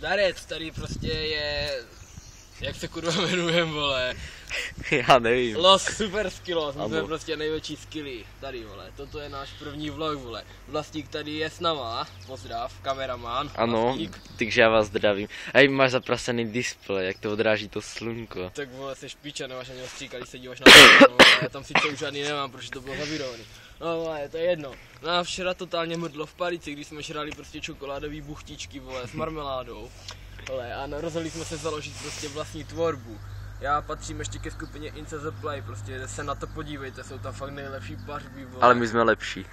Darec tady prostě je, jak se kurva jmenujem, vole. Já nevím. Los Super Skillos, my jsme Ano. prostě největší skilly tady, vole. Toto je náš první vlog, vole. Vlastník tady je s náma, pozdrav, kameraman. Ano, Vlastník. takže já vás zdravím. A máš zaprasený displej, jak to odráží to slunko. Tak vole, jsi špiča, nemáš ani ostřík, když se díváš na to, no, já tam sice už žádný nemám, protože to bylo zavirovaný. No vole, to je jedno. No a včera totálně mrdlo v Palici, když jsme žrali prostě čokoládový buchtičky, vole, s marmeládou. Vole, a rozhodli jsme se založit prostě vlastní tvorbu. Já patřím ještě ke skupině Ince the Play, prostě se na to podívejte, jsou tam fakt nejlepší pařby, vole. Ale my jsme lepší.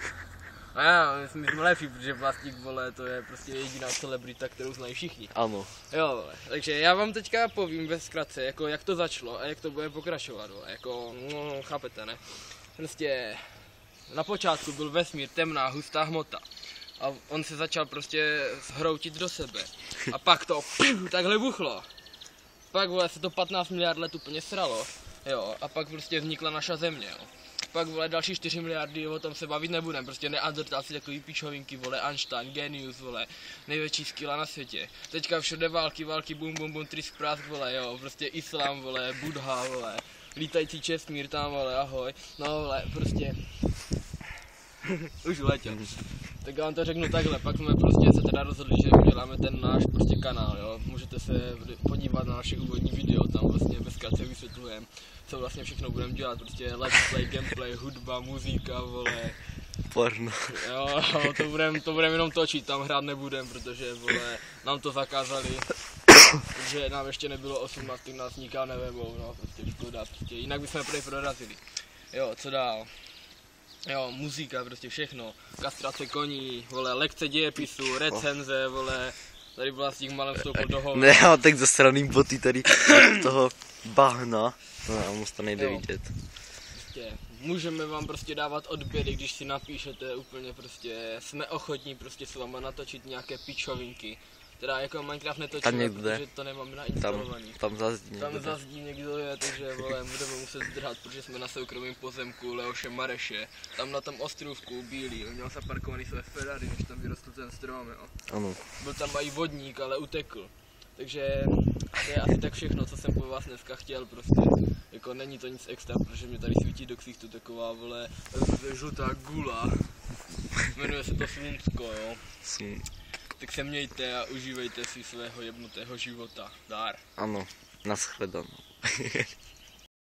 A já, my jsme lepší, protože vlastník, vole, to je prostě jediná celebrita, kterou znají všichni. Ano. Jo, vole. Takže já vám teďka povím ve zkratce, jako jak to začalo a jak to bude pokračovat, vole. Jako, no, chápete, ne? Prostě na počátku byl vesmír temná, hustá hmota. A on se začal prostě zhroutit do sebe. A pak to takhle buchlo. Pak, vole, se to 15 miliard let úplně sralo. Jo, a pak prostě vznikla naša země, jo. Pak, vole, další 4 miliardy, o tom se bavit nebudem, prostě neandertálci, takový pičovinky, vole, Einstein, genius, vole, největší skilla na světě. Teďka všude války, bum, bum, bum, trysk, prask, vole, jo, prostě islám, vole, Buddha, vole, lítající čestmír tam, vole, ahoj, no, vole, prostě, už uletěl. Tak já vám to řeknu takhle, pak jsme prostě se teda rozhodli, že uděláme ten náš prostě kanál, jo, můžete se podívat na naše úvodní video, tam vlastně ve zkratce vysvětlujeme, co vlastně všechno budeme dělat, prostě let's play, gameplay, hudba, muzika, vole. Porno. Jo, to budem jenom točit, tam hrát nebudem, protože, vole, nám to zakázali, protože nám ještě nebylo 18, tak nás nikam nevemou, no, prostě škoda, prostě, jinak bychom prej prorazili. Jo, co dál? Jo, muzika, prostě všechno, kastrace koní, vole, lekce dějepisu, recenze, vole, tady vlastník malem vstoupil do hovna. Ne, já mám tak zasraný boty tady od toho bahna. No a moc to nejde Jo. vidět. Prostě, můžeme vám prostě dávat odběry, když si napíšete úplně prostě, jsme ochotní prostě s váma natočit nějaké pičovinky. Teda jako Minecraft netočíme, protože to nemáme nainstalovaný. Tam zazdí někdo. Tam zazdí někdo je, takže vole, budeme muset zdrhat, protože jsme na soukromém pozemku Leoše Mareše. Tam na tom ostrůvku bílý, on měl zaparkovaný své Ferrari, než tam vyrostl ten strom, jo. Ano. Byl tam i vodník, ale utekl. Takže to je asi tak všechno, co jsem po vás dneska chtěl prostě. Jako není to nic extra, protože mě tady svítí do ksichtu taková, vole, žlutá gula. Jmenuje se to Slunsko, jo. Tak se mějte a užívejte si svého jebnutého života. Dár. Ano, nashledanou.